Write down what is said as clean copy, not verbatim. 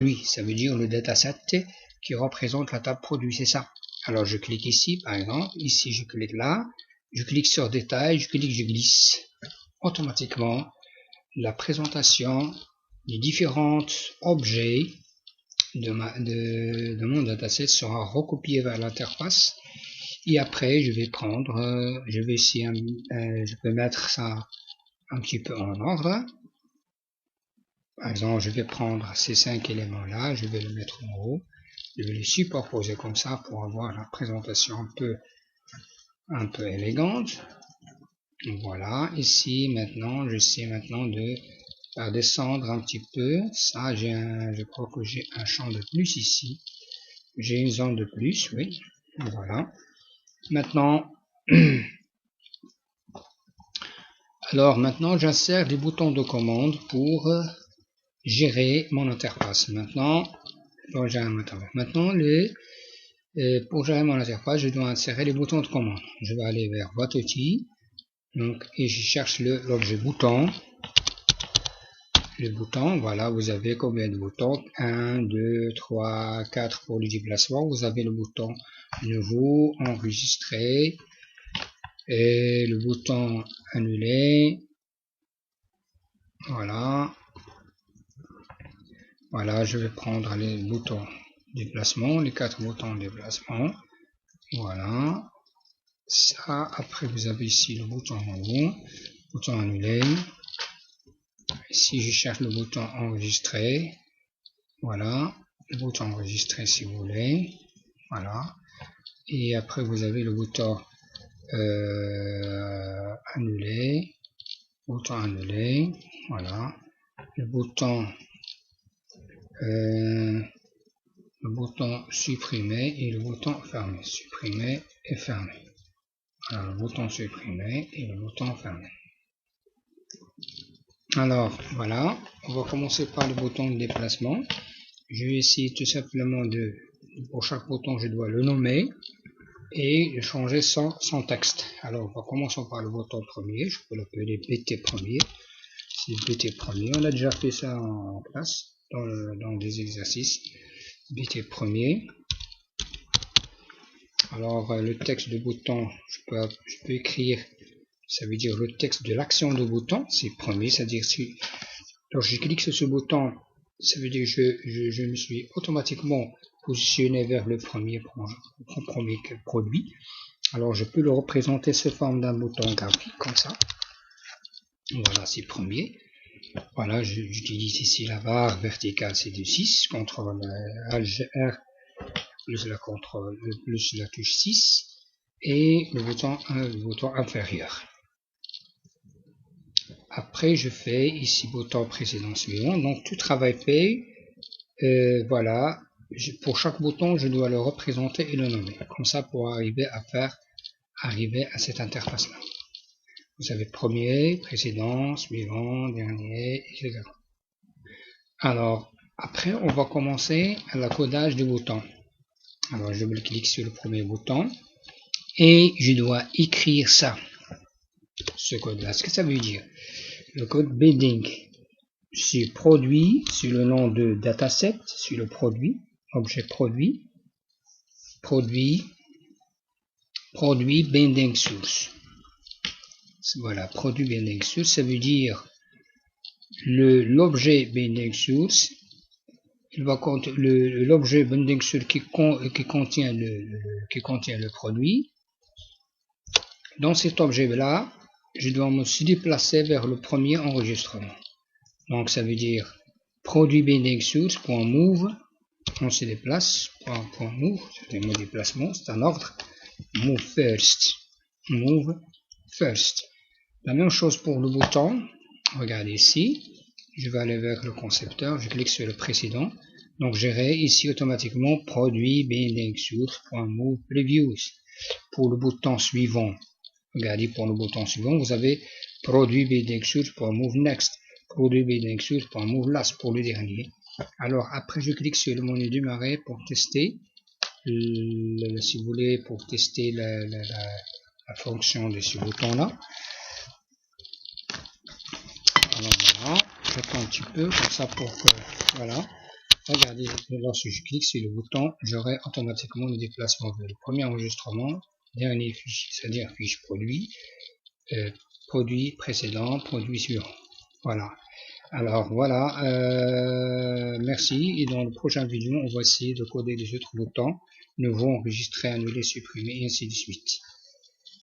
produit, ça veut dire le dataset qui représente la table produit, c'est ça. Alors je clique ici par exemple, ici je clique là, je clique sur détail, je glisse. Automatiquement, la présentation des différents objets de mon dataset sera recopiée vers l'interface. Et après, je vais prendre, je vais ici, je peux mettre ça un petit peu en ordre. Par exemple, je vais prendre ces 5 éléments-là, je vais le mettre en haut, je vais les superposer comme ça pour avoir la présentation un peu élégante. Voilà, ici maintenant, j'essaie maintenant de faire descendre un petit peu. Ça, je crois que j'ai un champ de plus ici. J'ai une zone de plus, oui. Voilà. Maintenant, alors maintenant, j'insère des boutons de commande pour gérer mon interface. Maintenant, pour gérer mon interface, je dois insérer les boutons de commande. Je vais aller vers votre outil, donc, et je cherche l'objet bouton. Les boutons, voilà, vous avez combien de boutons? 1, 2, 3, 4 pour le déplacement. Vous avez le bouton nouveau, enregistrer, et le bouton annuler. Voilà. Voilà, je vais prendre les boutons déplacement, les 4 boutons déplacement. Voilà. Ça, après vous avez ici le bouton nouveau, bouton annuler. Ici, je cherche le bouton enregistrer. Voilà. Le bouton enregistrer si vous voulez. Voilà. Et après, vous avez le bouton annuler. Bouton annuler. Voilà. Le bouton supprimer et le bouton fermer. Supprimer et fermer. Alors, le bouton supprimer et le bouton fermer. Alors, voilà. On va commencer par le bouton de déplacement. Je vais essayer tout simplement pour chaque bouton, je dois le nommer et changer son texte. Alors, on va commencer par le bouton premier. Je peux l'appeler BT premier. C'est BT premier. On a déjà fait ça en classe, dans des exercices. BT premier. Alors, le texte de bouton, je peux écrire, ça veut dire le texte de l'action de bouton. C'est premier, c'est-à-dire si je clique sur ce bouton, ça veut dire que je me suis automatiquement positionné vers le premier produit. Alors je peux le représenter sous forme d'un bouton graphique comme ça. Voilà, c'est premier. Voilà, j'utilise ici la barre verticale C2-6, CTRL R plus la touche 6 et le bouton inférieur. Après, je fais ici bouton précédent suivant. Donc, tout travail fait. Voilà. Pour chaque bouton, je dois le représenter et le nommer. Comme ça, pour arriver à cette interface-là. Vous avez premier, précédent, suivant, dernier, etc. Alors, après, on va commencer à la codage du bouton. Alors, je clique sur le premier bouton et je dois écrire ça. Ce code-là, ce que ça veut dire? Le code binding sur produit, sur le nom de dataset, sur le produit, objet produit binding source. Voilà, produit binding source, ça veut dire l'objet binding source, l'objet binding source qui contient le produit. Dans cet objet-là, je dois me déplacer vers le premier enregistrement. Donc ça veut dire produit binding source.move, on se déplace, .move, c'est un mot déplacement, c'est un ordre, move first. La même chose pour le bouton, regardez ici, je vais aller vers le concepteur, je clique sur le précédent, donc j'irai ici automatiquement produit binding source.move previews. Pour le bouton suivant, regardez pour le bouton suivant, vous avez produit binding source.move next, produit binding source.move last pour le dernier. Alors après je clique sur le menu démarrer pour tester, si vous voulez, pour tester la fonction de ce bouton là. Alors voilà, j'attends un petit peu comme ça pour que, voilà, regardez, lorsque je clique sur le bouton, j'aurai automatiquement le déplacement vers le premier enregistrement, dernier fichier, c'est-à-dire fiche produit, produit précédent, produit suivant. Voilà. Alors voilà, merci, et dans le prochain vidéo, on va essayer de coder les autres boutons, nouveau, enregistrer, annuler, supprimer, et ainsi de suite.